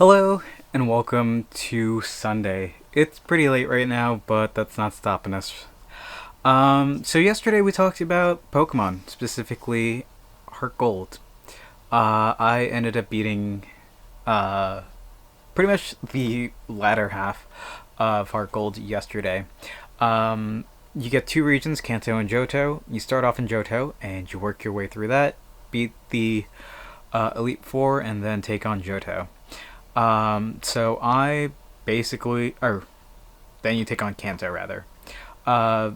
Hello and welcome to Sunday. It's pretty late right now, but that's not stopping us. So yesterday we talked about Pokemon, specifically Heart Gold. I ended up beating uh, pretty much the latter half of Heart Gold yesterday. You get two regions, Kanto and Johto. You start off in Johto and you work your way through that, beat the Elite Four, and then take on Johto. So I basically, or then you take on Kanto rather. Uh,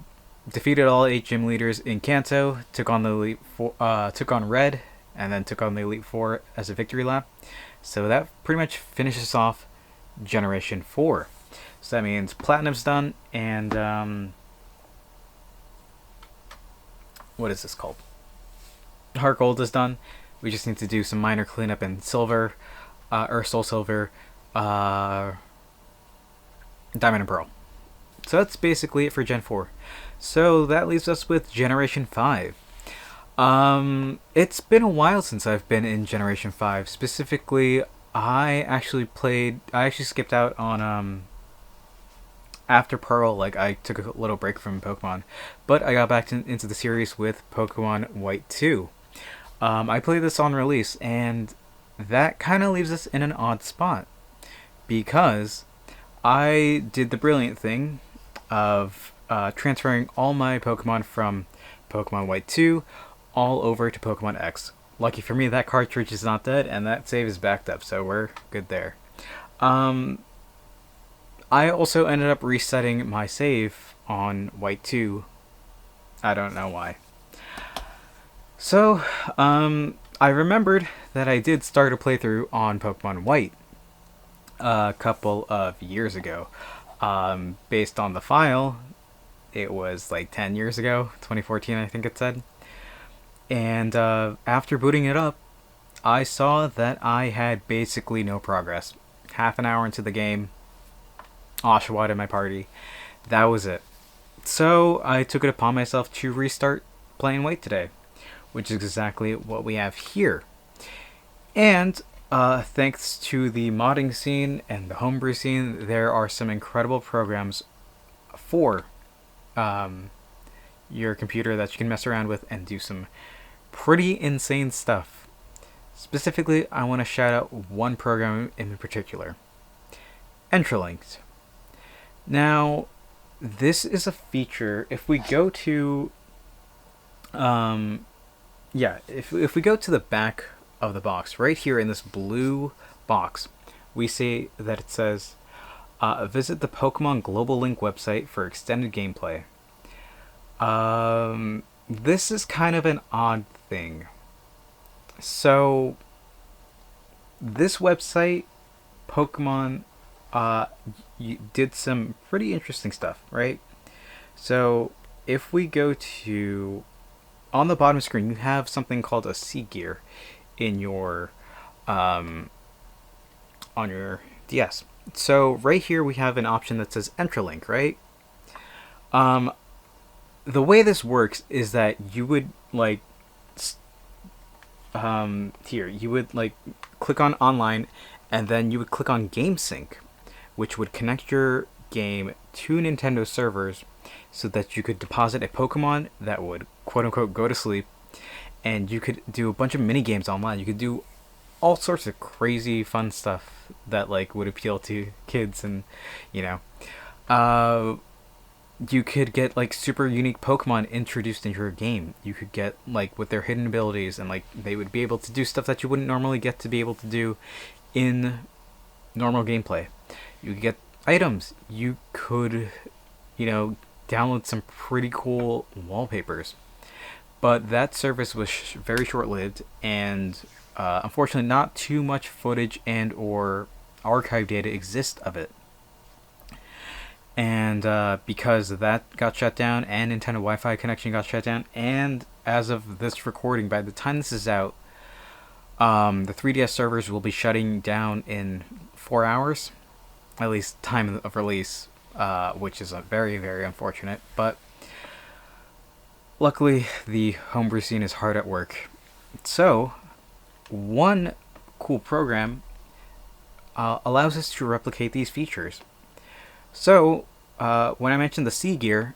Defeated all 8 gym leaders in Kanto. Took on the Elite Four, took on Red, and then took on the Elite Four as a victory lap. So that pretty much finishes off Generation Four. So that means Platinum's done, and what is this called? Heart Gold is done. We just need to do some minor cleanup in Silver, or Soul Silver, uh, Diamond and Pearl. So that's basically it for Gen 4. So that leaves us with Generation 5. It's been a while since I've been in Generation 5. Specifically, I actually skipped out on, after Pearl, like, I took a little break from Pokemon. But I got back into the series with Pokemon White 2. I played this on release, and that kind of leaves us in an odd spot. Because I did the brilliant thing of transferring all my Pokemon from Pokemon White 2 all over to Pokemon X. Lucky for me, that cartridge is not dead, and that save is backed up, so we're good there. I also ended up resetting my save on White 2. I don't know why. So, I remembered that I did start a playthrough on Pokemon White a couple of years ago. Based on the file, it was like 10 years ago, 2014 I think it said. And after booting it up, I saw that I had basically no progress. Half an hour into the game, Oshawott in my party. That was it. So I took it upon myself to restart playing White today, which is exactly what we have here. And thanks to the modding scene and the homebrew scene, there are some incredible programs for your computer that you can mess around with and do some pretty insane stuff. Specifically, I want to shout out one program in particular, Entrelinked. Now, this is a feature. If we go to, if we go to the back of the box, right here in this blue box, we see that it says, visit the Pokemon Global Link website for extended gameplay. This is kind of an odd thing. So, this website, Pokemon, did some pretty interesting stuff, right? So, if we go to, on the bottom screen, you have something called a C-Gear in your, on your DS. So, right here we have an option that says Entrelink, right? The way this works is that you would, like, here, you would, like, click on online, and then you would click on GameSync, which would connect your game to Nintendo servers so that you could deposit a Pokemon that would quote-unquote go to sleep, and you could do a bunch of mini games online. You could do all sorts of crazy fun stuff that, like, would appeal to kids, and you could get, like, super unique Pokemon introduced into your game. You could get, like, with their hidden abilities, and, like, they would be able to do stuff that you wouldn't normally get to be able to do in normal gameplay. You could get items. You could, download some pretty cool wallpapers. But that service was very short-lived, and unfortunately not too much footage and or archive data exists of it. And because that got shut down, and Nintendo Wi-Fi connection got shut down, and as of this recording, by the time this is out, the 3DS servers will be shutting down in 4 hours, at least time of release, which is very, very unfortunate. But luckily, the homebrew scene is hard at work. So, one cool program allows us to replicate these features. So, when I mentioned the C gear,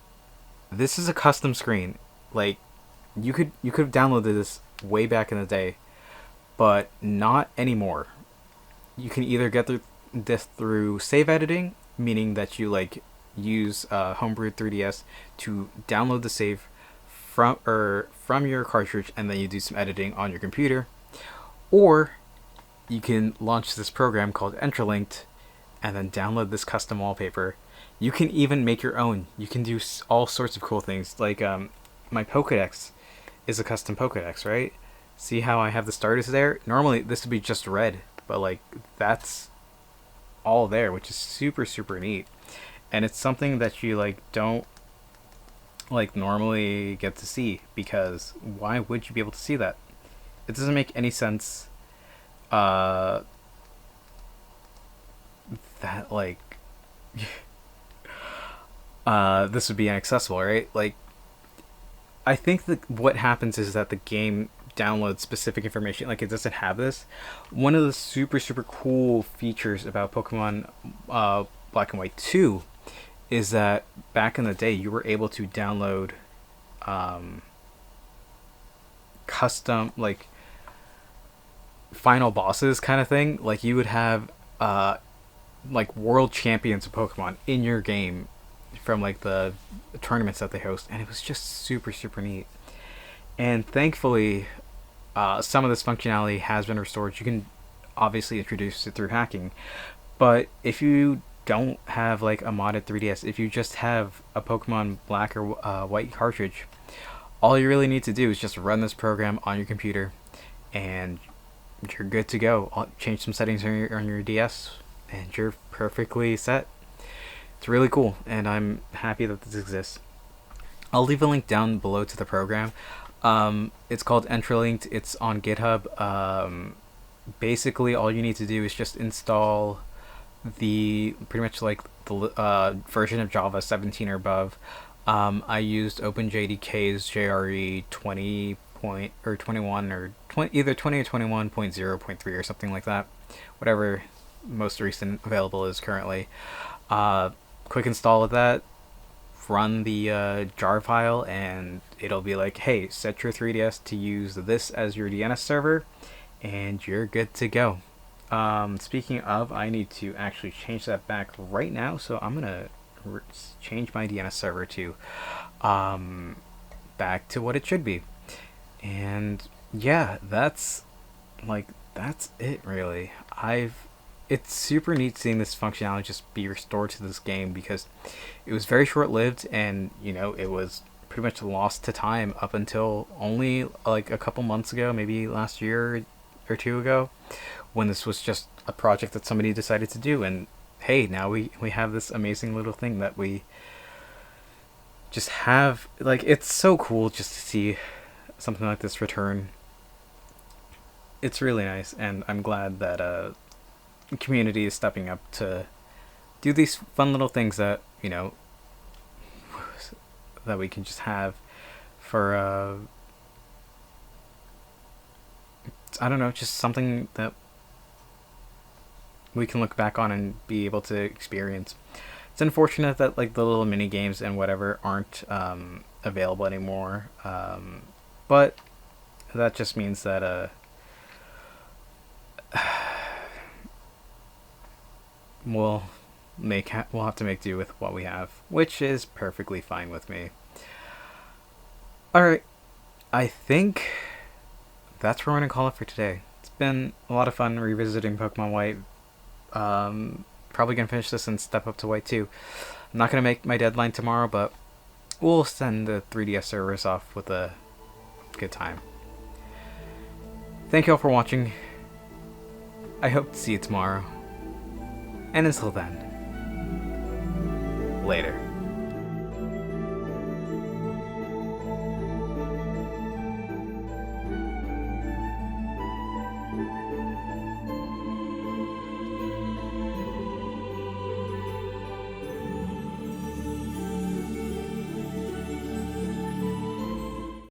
this is a custom screen. Like, you could have downloaded this way back in the day, but not anymore. You can either get this through save editing, meaning that you like use Homebrew 3DS to download the save from your cartridge, and then you do some editing on your computer, or you can launch this program called Entrelinked and then download this custom wallpaper. You can even make your own. You can do all sorts of cool things. Like my Pokedex is a custom Pokedex, right? See how I have the starters there? Normally this would be just red, but like that's all there, which is super super neat. And it's something that you like don't like normally get to see, because why would you be able to see that? It doesn't make any sense that like this would be inaccessible, right? Like, I think that what happens is that the game downloads specific information, like it doesn't have this. One of the super super cool features about Pokemon Black and White 2 is that back in the day you were able to download custom like final bosses kind of thing. Like you would have like world champions of Pokemon in your game from like the tournaments that they host, and it was just super super neat. And thankfully some of this functionality has been restored. You can obviously introduce it through hacking, but if you don't have like a modded 3DS, if you just have a Pokemon Black or White cartridge, all you really need to do is just run this program on your computer and you're good to go. I'll change some settings on your DS and you're perfectly set. It's really cool, and I'm happy that this exists. I'll leave a link down below to the program. It's called Entrelinked. It's on GitHub. Basically, all you need to do is just install the pretty much like the version of Java 17 or above. I used OpenJDK's JRE 20 point or 21 or 20, either 20 or 21.0.3 or something like that. Whatever most recent available is currently. Quick install of that, run the jar file, and it'll be like, hey, set your 3DS to use this as your DNS server, and you're good to go. Speaking of, I need to actually change that back right now, so I'm gonna change my DNS server to back to what it should be. And yeah, that's it really. It's super neat seeing this functionality just be restored to this game, because it was very short-lived, and you know, it was pretty much lost to time up until only like a couple months ago, maybe last year or two ago, when this was just a project that somebody decided to do. And hey, now we have this amazing little thing that we just have. Like, it's so cool just to see something like this return. It's really nice, and I'm glad that community is stepping up to do these fun little things that, you know, that we can just have for I don't know, just something that we can look back on and be able to experience. It's unfortunate that like the little mini games and whatever aren't available anymore, but that just means that we'll have to make do with what we have, which is perfectly fine with me. Alright, I think that's where we're going to call it for today. It's been a lot of fun revisiting Pokemon White. Probably going to finish this and step up to White 2. I'm not going to make my deadline tomorrow, but we'll send the 3DS servers off with a good time. Thank you all for watching. I hope to see you tomorrow. And until then, later.